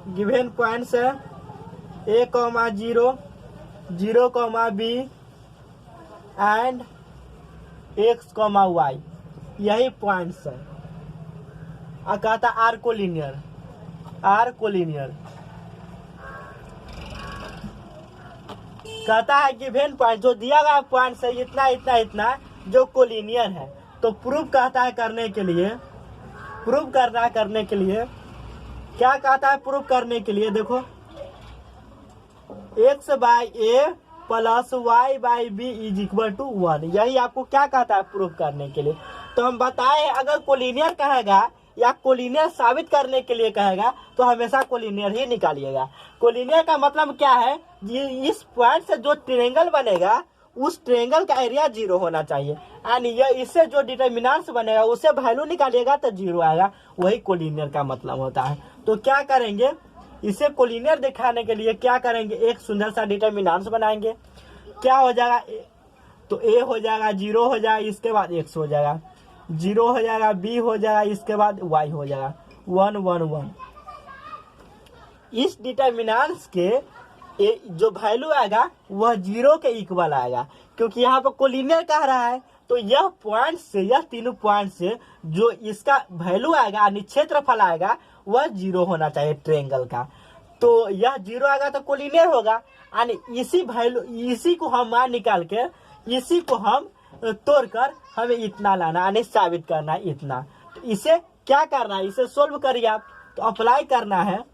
गिवन पॉइंट्स है a, 0, 0, b and x, y, यही पॉइंट्स है। कहता आर कोलिनियर कहता है गिवन पॉइंट जो दिया गया पॉइंट से इतना इतना इतना जो कोलिनियर है। तो प्रूव कहता है करने के लिए क्या कहता है? प्रूव करने के लिए देखो x by a plus y by b is equal to 1, यही आपको क्या कहता है प्रूव करने के लिए। तो हम बताए अगर कोलिनियर कहेगा या कोलिनियर साबित करने के लिए कहेगा तो हमेशा कोलिनियर ही निकालिएगा। कोलिनियर का मतलब क्या है? इस पॉइंट से जो ट्रायंगल बनेगा उस ट्रायंगल का एरिया 0 होना चाहिए, यानी ये इससे जो डिटरमिनेंट्स बनेगा उससे वैल्यू निकालिएगा तो 0 आएगा, वही कोलिनियर का मतलब होता है। तो क्या करेंगे? इसे कोलिनियर दिखाने के लिए क्या करेंगे? एक सुंदर सा डिटरमिनेंट्स बनाएंगे। क्या हो जाएगा? तो a हो जाएगा 0 हो जाएगा, इसके बाद x हो जाएगा 0 हो जाएगा, b हो जाएगा, इसके बाद y हो जाएगा 1 1 1। इस डिटरमिनेंट्स के जो वैल्यू आएगा वह 0 के इक्वल आएगा, क्योंकि यहाँ पर कोलिनियर कह रहा है। तो यह पॉइंट से, यह तीनों पॉइंट से जो इसका वैल्यू आएगा यानी क्षेत्रफल आएगा वह 0 होना चाहिए ट्रायंगल का। तो यह 0 आएगा तो कोलिनियर होगा, यानी इसी को हम मान निकाल के इसी को हम तोड़कर हमें इतना लाना यानी साबित करना है इतना। तो इसे क्या करना है? इसे सोल्व करिए आप। तो अप्लाई करना है।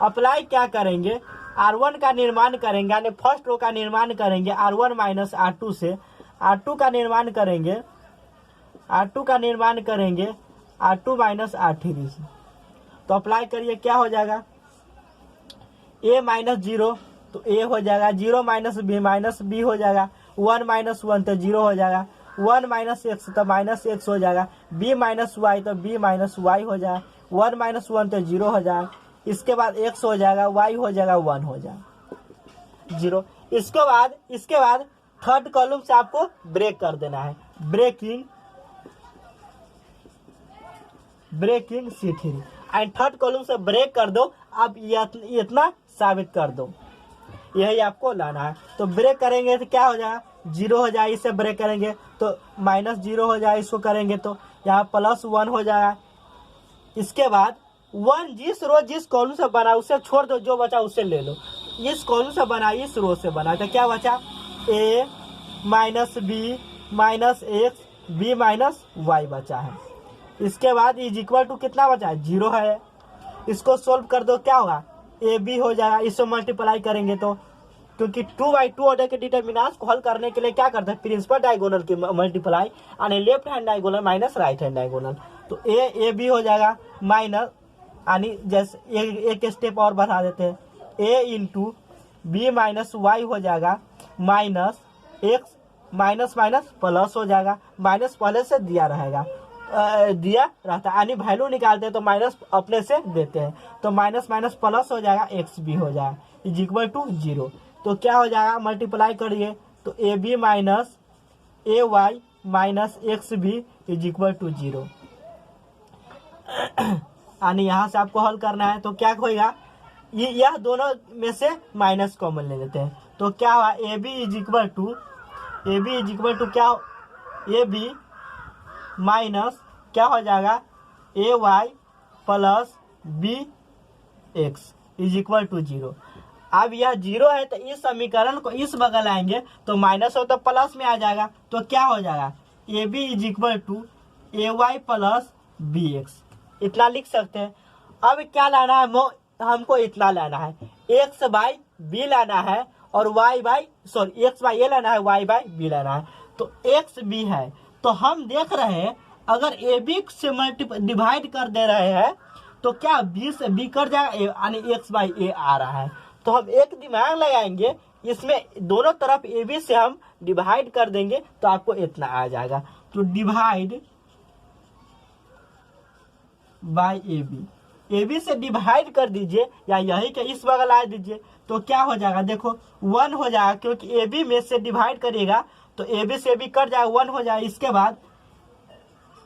अप्लाई क्या करेंगे? R1 का निर्माण करेंगे, यानी फर्स्ट रो का निर्माण करेंगे R1 माइनस R2 से। R2 का निर्माण करेंगे R2 माइनस R3 से। तो अप्लाई करिए, क्या हो जाएगा? a माइनस 0 तो a हो जाएगा, 0 माइनस b हो जाएगा, 1 माइनस 1 तो 0 हो जाएगा, 1 माइनस x तो माइनस x हो जाएगा, b माइनस y तो b माइनस y हो जाएगा, 1 माइनस 1 तो 0 हो जाएगा, इसके बाद x हो जाएगा, y हो जाएगा, 1 हो जाएगा 0। इसके बाद थर्ड कॉलम से आपको ब्रेक कर देना है। Breaking C3 and third column से ब्रेक कर दो। अब इतना साबित कर दो, यही आपको लाना है। तो ब्रेक करेंगे तो क्या हो जाएगा? 0 हो जाएगा, इससे ब्रेक करेंगे तो माइनस 0 हो जाएगा, इसको करेंगे तो यहाँ प्लस 1 हो जाएगा। इसके बाद 1 जिस कॉलम से बना उसे छोड़ दो, जो बचा उसे ले लो। इस कॉलम से बना, इस रो से बना, तो क्या बचा? a minus b minus x b minus y बचा है। इसके बाद इज इक्वल टू कितना बचा है? 0 है। इसको सोल्व कर दो, क्या होगा? ए बी हो जाएगा। इसको मल्टीप्लाई करेंगे तो, क्योंकि 2/2 ऑर्डर के डिटरमिनेंट्स को हल करने के लिए क्या करते हैं? प्रिंसिपल डायगोनल की मल्टीप्लाई, यानी left hand diagonal minus right hand diagonal. तो ए बी हो जाएगा माइनस, यानी जैसे एक स्टेप और बढ़ा देते हैं, a into b minus y हो जाएगा माइनस एक्स माइनस प्लस हो जाएगा। माइनस पहले से दिया रहता है, यानी वैल्यू निकालते हैं तो माइनस अपने से देते हैं, तो माइनस प्लस हो जाएगा, एक्स भी हो जाएगा इज इक्वल टू 0। तो क्या हो जाएगा? मल्टीप्लाई करिए तो A B minus a y minus x b is equal to 0, यानी यहाँ से आपको हल करना है। तो क्या होगा? यह दोनों में से माइनस कॉमन ले लेते हैं, तो क्या हुआ? A B is equal to क्या? ए बी माइनस क्या हो जाएगा? A Y plus B X is equal to 0। अब यह 0 है तो इस समीकरण को इस बगल आएंगे तो माइनस हो तो प्लस में आ जाएगा। तो क्या हो जाएगा? A B is equal to a Y plus B x, इतना लिख सकते हैं। अब क्या लाना है? हमको इतना लाना है, एक्स बाई बी लाना है और एक्स बाई ए लाना है, वाई बाई बी लाना है। तो एक्स बी है, तो हम देख रहे हैं अगर ए बी से डिवाइड कर दे रहे हैं तो क्या बी से बी कर जाएगा, यानी एक्स बाई ए आ रहा है। तो हम एक दिमाग लगाएंगे, इसमें दोनों तरफ ए बी से हम डिवाइड कर देंगे तो आपको इतना आ जाएगा। तो divide by A b, a B से डिवाइड कर दीजिए या यही के इस बगल आ दीजिए तो क्या हो जाएगा, देखो 1 हो जाएगा क्योंकि ए बी में से डिवाइड करिएगा तो ए बी से बी कट जाएगा 1 हो जाएगा। इसके बाद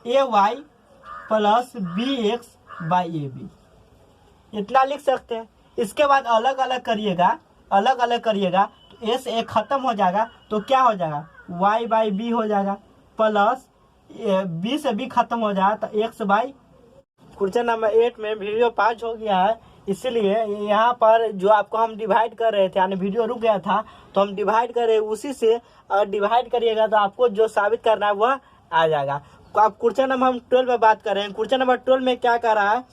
A Y plus B X by A B, इतना लिख सकते हैं। इसके बाद अलग अलग करिएगा, अलग अलग करिएगा तो ए से ए खत्म हो जाएगा तो क्या हो जाएगा, वाई बाई बी हो जाएगा प्लस बी से बी खत्म हो जाएगा तो एक्स बाई। क्वेश्चन नंबर 8 में वीडियो पास हो गया है, इसलिए यहाँ पर जो आपको हम डिवाइड कर रहे थे यानी वीडियो रुक गया था तो हम डिवाइड कर रहे हैं, उसी से डिवाइड करिएगा तो आपको जो साबित करना है वह आ जाएगा। तो आप क्वेश्चन नंबर हम 12 में बात कर रहे हैं। क्वेश्चन नंबर 12 में क्या कर रहा है,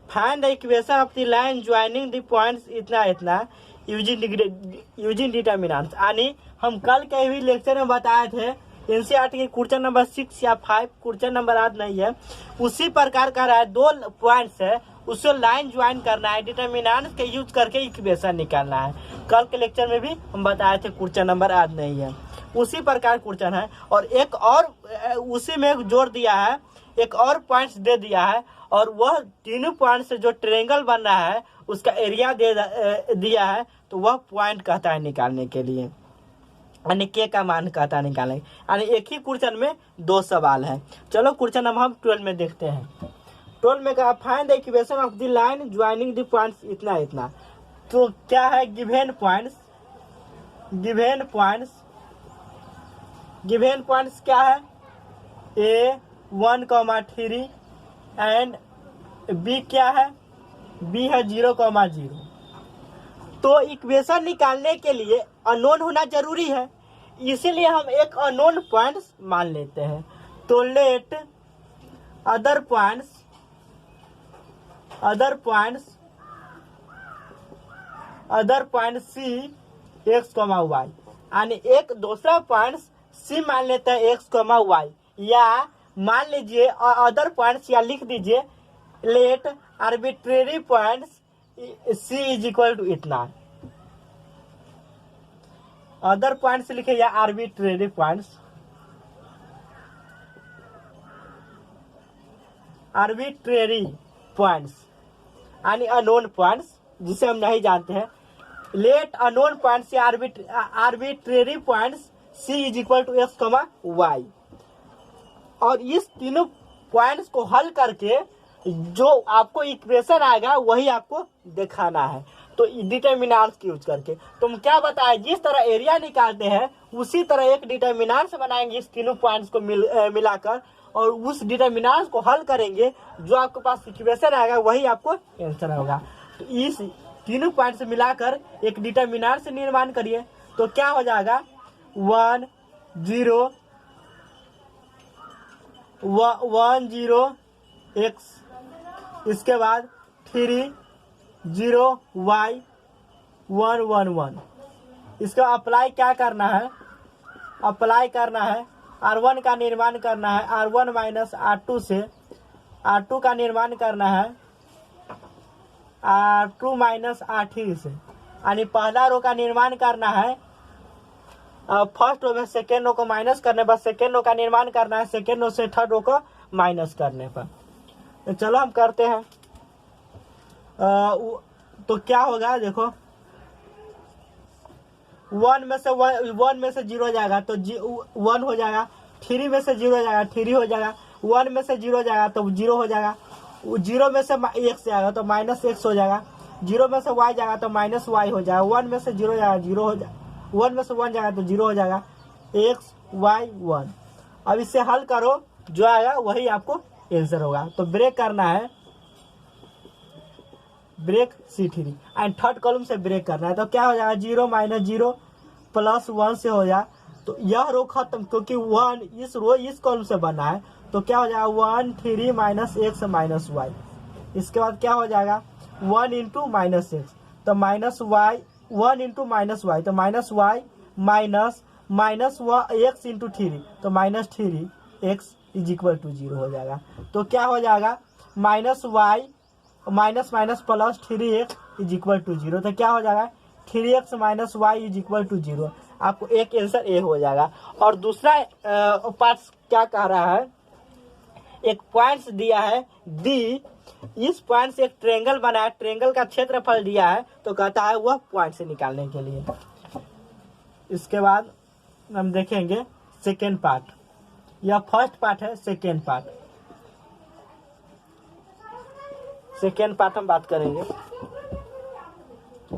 find the equation of the line joining the points इतना इतना यूजिंग डिटर्मिनेंट्स। यानी हम कल के भी लेक्चर में बताए थे एनसीईआरटी के क्वेश्चन नंबर 6 या 5, क्वेश्चन नंबर याद नहीं है, उसी प्रकार का रहा है। 2 पॉइंट्स है उससे लाइन ज्वाइन करना है, डिटर्मिनेंट्स के यूज करके इक्वेशन निकालना है। कल के लेक्चर में भी हम बताए थे, क्वेश्चन नंबर याद नहीं है, उसी प्रकार क्वेश्चन है। और एक और उसी में जोड़ दिया है, एक और पॉइंट्स दे दिया है और वह तीनों पॉइंट से जो ट्रायंगल बन रहा है उसका एरिया दे दिया है तो वह पॉइंट कहता है निकालने के लिए, यानी के का मान कहता है निकालने। यानी एक ही क्वेश्चन में 2 सवाल है। चलो क्वेश्चन नंबर हम 12 में देखते हैं। 12 में कहा find the equation of the line joining the points इतना इतना। तो क्या है, गिवन पॉइंट्स क्या है, A 1,3 एंड B क्या है, B है 0,0। तो इक्वेशन निकालने के लिए अननोन होना जरूरी है, इसीलिए हम एक अननोन पॉइंट्स मान लेते हैं। तो लेट अदर पॉइंट्स सी एक्स कॉमा वाई, यानी एक दूसरा पॉइंट सी मान लेते हैं एक्स कॉमा वाई, या मान लीजिए अदर पॉइंट्स या लिख दीजिए let arbitrary points c is equal to इतना। अदर पॉइंट्स लिखे या आर्बिट्रेरी पॉइंट्स, यानी अननोन पॉइंट्स जिसे हम नहीं जानते हैं। लेट अननोन पॉइंट्स या arbitrary points c is equal to x comma y, और इस तीनों पॉइंट्स को हल करके जो आपको इक्वेशन आएगा वही आपको दिखाना है। तो डिटर्मिनेंट्स की यूज करके तुम क्या बताए, जिस तरह एरिया निकालते हैं उसी तरह एक डिटर्मिनेंट्स बनाएंगे इस तीनों पॉइंट्स को मिलाकर, और उस डिटर्मिनेंट्स को हल करेंगे, जो आपके पास इक्वेशन आएगा वही आपको आंसर होगा। तो इस तीनों पॉइंट्स मिलाकर एक डिटर्मिनेंट्स निर्माण करिए तो क्या हो जाएगा, 1 0 x, इसके बाद 3 0 y 1 1 1। इसका अप्लाई क्या करना है, R1 का निर्माण करना है, R1 माइनस R2 से, R2 का निर्माण करना है R2 माइनस R3 से, यानी पहला रो का निर्माण करना है फर्स्ट रो में सेकेंड रो को माइनस करने पर, सेकेंड रो का निर्माण करना है सेकेंड रो से थर्ड रो को माइनस करने पर। तो चलो हम करते हैं। तो क्या होगा, देखो 1 में से 0 हो जाएगा तो 1 हो जाएगा, 3 में से 0 हो जाएगा 3 हो जाएगा, 1 में से 0 हो जाएगा तो 0 हो जाएगा, 0 में से x जाएगा तो माइनस x हो जाएगा, 0 में से y जाएगा तो माइनस y हो जाएगा, 1 में से 0 जाएगा 0 हो जाएगा, 1 में से 1 जाएगा तो 0 हो जाएगा, x y 1। अब इससे हल करो, जो आएगा वही आपको आंसर होगा। तो ब्रेक करना है, break C3 and third column से ब्रेक करना है। तो क्या हो जाएगा, 0 माइनस 0 प्लस 1 से हो जाए तो यह रो खत्म, क्योंकि 1 इस रो इस कॉलम से बना है। तो क्या हो जाएगा, 1 3 माइनस x माइनस y। इसके बाद क्या हो जाएगा, 1 इंटू माइनस x, तो minus y, 1 into minus y, तो minus y minus x into 3, तो minus 3x is equal to 0 हो जाएगा। तो क्या हो जाएगा, minus y minus minus plus 3x is equal to 0। तो क्या हो जाएगा, 3x minus y is equal to 0। आपको एक आंसर ए हो जाएगा। और दूसरा पार्ट क्या कह रहा है, एक पॉइंट्स दिया है D इस पॉइंट से एक ट्रेंगल बना है, ट्रेंगल का क्षेत्रफल दिया है, तो कहता है वह पॉइंट से निकालने के लिए। इसके बाद हम देखेंगे सेकेंड पार्ट, यह फर्स्ट पार्ट है, सेकेंड पार्ट हम बात करेंगे।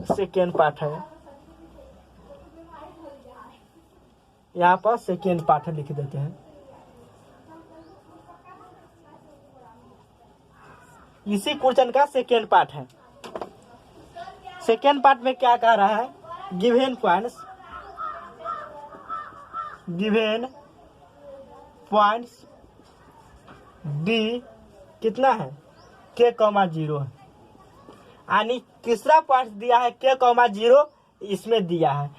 सेकेंड पार्ट है, यहाँ पर सेकेंड पार्ट लिख देते हैं। इसी क्वेश्चन का सेकेंड पार्ट है। सेकेंड पार्ट में क्या कह रहा है, गिवन पॉइंट्स डी कितना है, k, 0 है, यानी तीसरा पॉइंट दिया है k, 0 इसमें दिया है।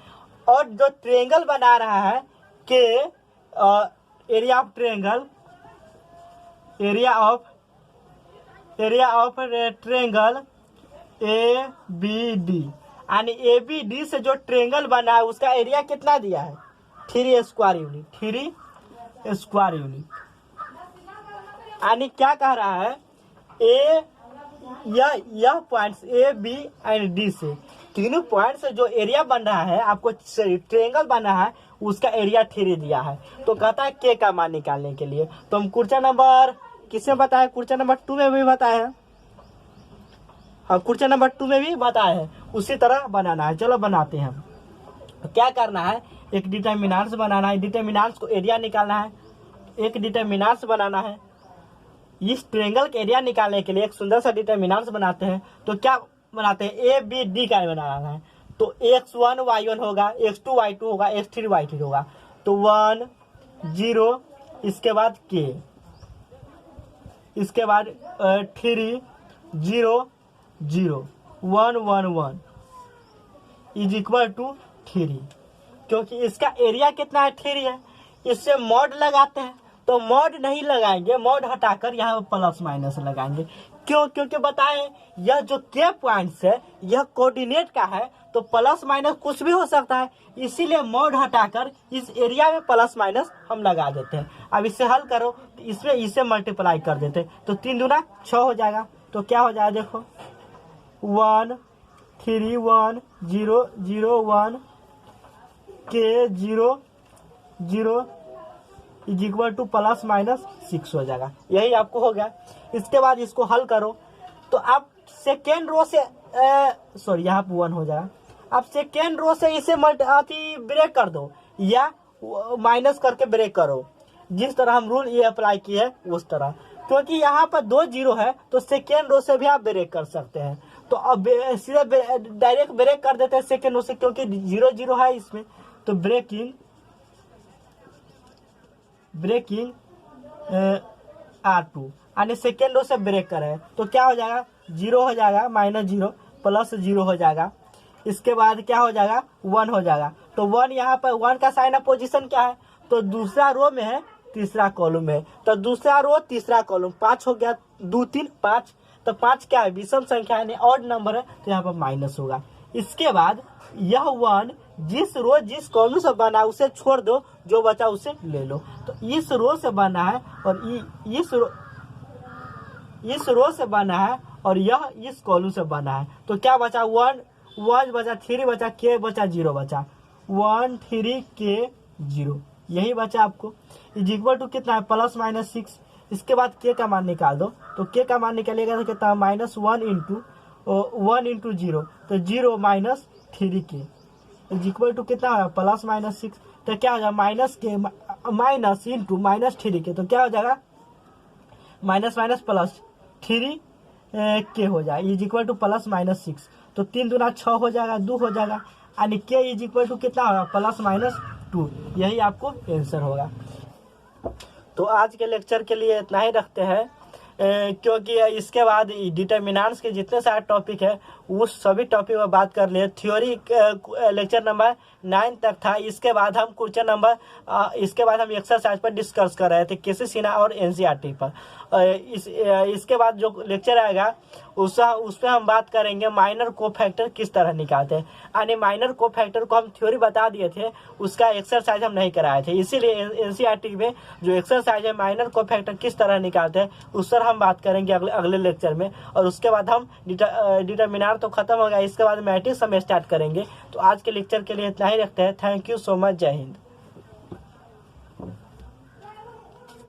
और जो ट्रेंगल बना रहा है के area of triangle, area of triangle A B D, यानी ए बी डी से जो ट्रेंगल बना है उसका एरिया कितना दिया है, 3 स्क्वायर यूनिट। यानी क्या कह रहा है, यह points A B and D से, तीनों पॉइंट से जो एरिया बन रहा है, आपको ट्रेंगल बना है उसका एरिया 3 दिया है। तो कहता है के का मान निकालने के लिए। तो हम क्वेश्चन नंबर किसमें बताया, क्वेश्चन नंबर 2 में भी बताया है, हाँ क्वेश्चन नंबर 2 में भी बताया है, उसी तरह बनाना है। चलो बनाते हैं हम। क्या करना है, एक डिटरमिनेंट्स बनाना है, डिटरमिनेंट्स को एरिया निकालना है, एक डिटरमिनेंट्स बनाना है। इस ट्रेंगल का एरिया निकालने के लिए एक सुंदर सा डिटरमिनेंट्स बनाते हैं। तो क्या बनाते हैं, ए बी डी का बनाना है। तो x1 y1 होगा, x2 y2 होगा, x3 y3 होगा। तो 1 0, इसके बाद k, इसके बाद 3 0 0 1 1 1 इज इक्वल टू 3। क्योंकि इसका एरिया कितना है, 3 है। इससे मॉड लगाते हैं, तो मॉड नहीं लगाएंगे, मॉड हटाकर यहाँ प्लस माइनस लगाएंगे। क्यों, क्योंकि बताएं यह जो के पॉइंट्स है यह कोऑर्डिनेट का है, तो प्लस माइनस कुछ भी हो सकता है, इसीलिए मॉड हटाकर इस एरिया में प्लस माइनस हम लगा देते हैं। अब इसे हल करो, तो इसमें इसे मल्टीप्लाई कर देते हैं, तो 3 दूना 6 हो जाएगा। तो क्या हो जाएगा, देखो 1 3 1 0 0 1 के 0 0 is equal two plus minus 6 हो जाएगा। यही आपको हो गया। इसके बाद इसको हल करो, तो आप सेकेंड रो से सॉरी यहाँ पर 1 हो जाएगा। आप सेकेंड रो से इसे ब्रेक कर दो या माइनस करके ब्रेक करो, जिस तरह हम रूल ये अप्लाई किए है उस तरह। क्योंकि यहाँ पर 2 0 है, तो सेकेंड रो से भी आप ब्रेक कर सकते हैं। तो अब सीधे डायरेक्ट ब्रेक कर देते हैं सेकेंड रो से, क्योंकि 0 0 है इसमें। तो ब्रेकिंग R2, यानी सेकेंड रो से ब्रेक करें, तो क्या हो जाएगा, 0 हो जाएगा, -0 प्लस 0 हो जाएगा। इसके बाद क्या हो जाएगा, 1 हो जाएगा। तो 1 यहाँ पर 1 का साइन ऑफ पोजीशन क्या है, तो दूसरा रो में है, तीसरा कॉलम है। तो दूसरा रो तीसरा कॉलम 5 हो गया, 2 3 5। तो 5 क्या है, विषम संख्या है, ऑड नंबर है, तो यहाँ पर माइनस होगा। इसके बाद यह 1 जिस रो जिस कॉलम से बना है उसे छोड़ दो, जो बचा उसे ले लो। तो इस रो से बना है और इस रो से बना है, और यह इस कॉलम से बना है। तो क्या बचा, 1 बचा, 3 बचा, k बचा, 0 बचा, 1 3 k 0, यही बचा आपको। इज इक्वल टू कितना है, प्लस माइनस 6। इसके बाद k का मान निकाल दो, तो k का मान निकालेगा तो कितना, -1 इंटू 0, तो 0 minus 3k is equal to कितना है, प्लस माइनस 6। तो क्या हो जाएगा, माइनस के माइनस इंटू माइनस 3k, तो क्या हो जाएगा, माइनस माइनस प्लस 3k हो जाएगा, is equal two plus minus 6। तो 3 दूना 6 हो जाएगा, 2 हो जाएगा, यानी k इज इक्वल टू कितना होगा, प्लस माइनस 2। यही आपको आंसर होगा। तो आज के लेक्चर के लिए इतना ही रखते हैं, क्योंकि इसके बाद डिटरमिनेंट्स के जितने सारे टॉपिक है उस सभी टॉपिक पर बात कर लिए। थ्योरी लेक्चर नंबर 9 तक था। इसके बाद हम क्वेश्चन नंबर इसके बाद हम एक्सरसाइज पर डिस्कस कर रहे थे, केसी सिन्हा और एनसीईआरटी पर। इसके बाद जो लेक्चर आएगा उस पर हम बात करेंगे माइनर कोफैक्टर किस तरह निकालते हैं। यानी माइनर कोफैक्टर को हम थ्योरी बता दिए थे, उसका एक्सरसाइज हम नहीं कराए थे, इसीलिए एनसीईआरटी में जो एक्सरसाइज है माइनर कोफैक्टर किस तरह निकालते हैं उस पर हम हम बात करेंगे अगले अगले लेक्चर में। और उसके बाद हम डिटरमिनार तो खत्म हो गया, इसके बाद मैट्रिक्स हम स्टार्ट करेंगे। तो आज के लेक्चर के लिए इतना ही रखते हैं। Thank you so much. जय हिंद।